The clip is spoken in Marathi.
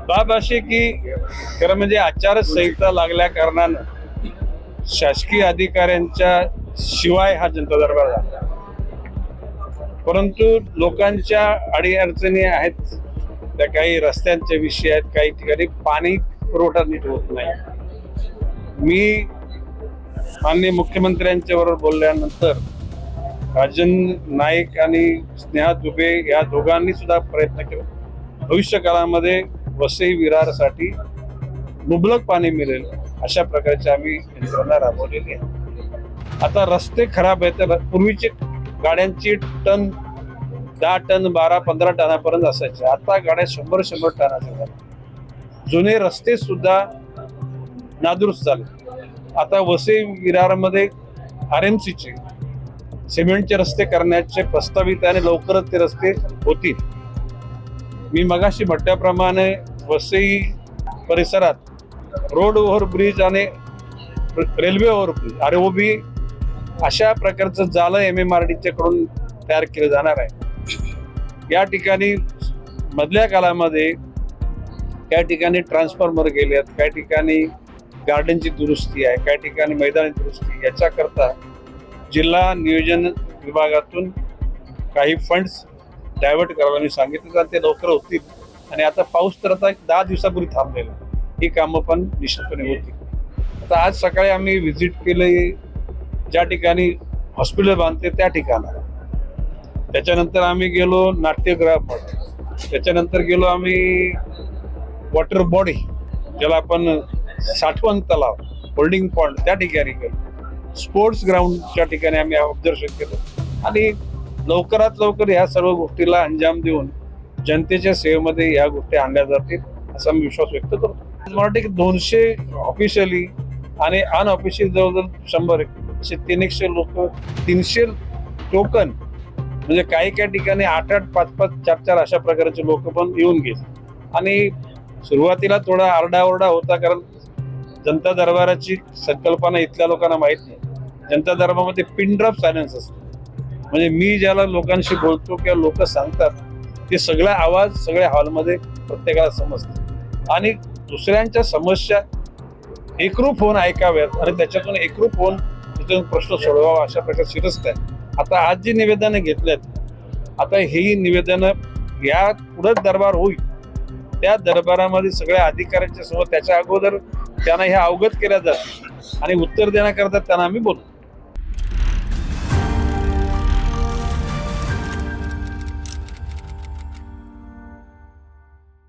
बाब अशी की खरं म्हणजे आचारसंहिता लागल्या कारणानं शासकीय अधिकाऱ्यांच्या शिवाय हा जनता दरबार झाला, परंतु लोकांच्या अडीअडचणी आहेत त्या, काही रस्त्यांचे विषय आहेत, काही ठिकाणी पाणी पुरवठा नीट होत नाही. मी माननीय मुख्यमंत्र्यांच्या बरोबर बोलल्यानंतर राजन नाईक आणि स्नेहा दुबे या दोघांनी सुद्धा प्रयत्न केला. भविष्य काळामध्ये वसई विरारसाठी मुबलक पाणी मिळेल अशा प्रकारची आम्ही यंत्रणा राबवलेली आहे. आता रस्ते खराब आहेत, तर पूर्वीची गाड्यांची टन 10 टन 12-15 टनापर्यंत असायचे, आता गाड्या 100-100 टनाच्या झाल्या. जुने रस्ते सुद्धा नादुरुस्त झाले. आता वसई विरारमध्ये RMCचे सिमेंटचे रस्ते करण्याचे प्रस्तावित आणि लवकरच ते रस्ते होतील. मी मगाशी म्हटल्याप्रमाणे वसई परिसरात रोड ओव्हरब्रिज आणि रेल्वे ओव्हरब्रिज ROB अशा प्रकारचं जाळं MMRDच्या कडून तयार केलं जाणार आहे. या ठिकाणी मधल्या काळामध्ये काही ठिकाणी ट्रान्सफॉर्मर गेले आहेत, काही ठिकाणी गार्डनची दुरुस्ती आहे, काही ठिकाणी मैदानी दुरुस्ती. याच्याकरता जिल्हा नियोजन विभागातून काही फंड्स डायव्हर्ट करायला मी सांगितलं, तर ते लवकर होतील. आणि आता पाऊस तर आता 10 दिवसापूर्वी थांबलेला, ही कामं पण निश्चितपणे होतील. आता आज सकाळी आम्ही व्हिजिट केले ज्या ठिकाणी हॉस्पिटल बांधते त्या ठिकाणाला. त्याच्यानंतर आम्ही गेलो नाट्यगृहामध्ये, त्याच्यानंतर गेलो आम्ही वॉटर बॉडी ज्याला आपण साठवण तलाव होल्डिंग पॉइंट त्या ठिकाणी गेलो. स्पोर्ट्स ग्राउंडच्या ठिकाणी आम्ही ऑब्झर्वेशन केलं आणि लवकरात लवकर या सर्व गोष्टीला अंजाम देऊन जनतेच्या सेवेमध्ये या गोष्टी आणल्या जातील असा मी विश्वास व्यक्त करतो. मला वाटतं की 200 ऑफिशियली आणि अनऑफिशियल जवळजवळ 100 असे 300 लोक, 300 टोकन, म्हणजे काही काही ठिकाणी 8-8, 5-5, 4-4 अशा प्रकारचे लोक पण येऊन गेले. आणि सुरुवातीला थोडा आरडाओरडा होता, कारण जनता दरबाराची संकल्पना इथल्या लोकांना माहित नाही. जनता दरबारामध्ये पिन ड्रॉप सायलेन्स असतो, म्हणजे मी ज्याला लोकांशी बोलतो किंवा लोक सांगतात ते सगळा आवाज सगळ्या हॉलमध्ये प्रत्येकाला समजतो आणि दुसऱ्यांच्या समस्या एकरूप होऊन ऐकाव्यात आणि त्याच्यातून एकरूप होऊन तिथून प्रश्न सोडवावा अशा प्रकारे शिरस्त आहे. आता आज जी निवेदनं घेतल्यात, आता ही निवेदनं या पुढे दरबार होईल त्या दरबारामध्ये सगळ्या अधिकाऱ्यांच्या समोर त्याच्या अगोदर त्यांना ह्या अवगत केल्या जातील आणि उत्तर देण्याकरता त्यांना आम्ही बोलतो.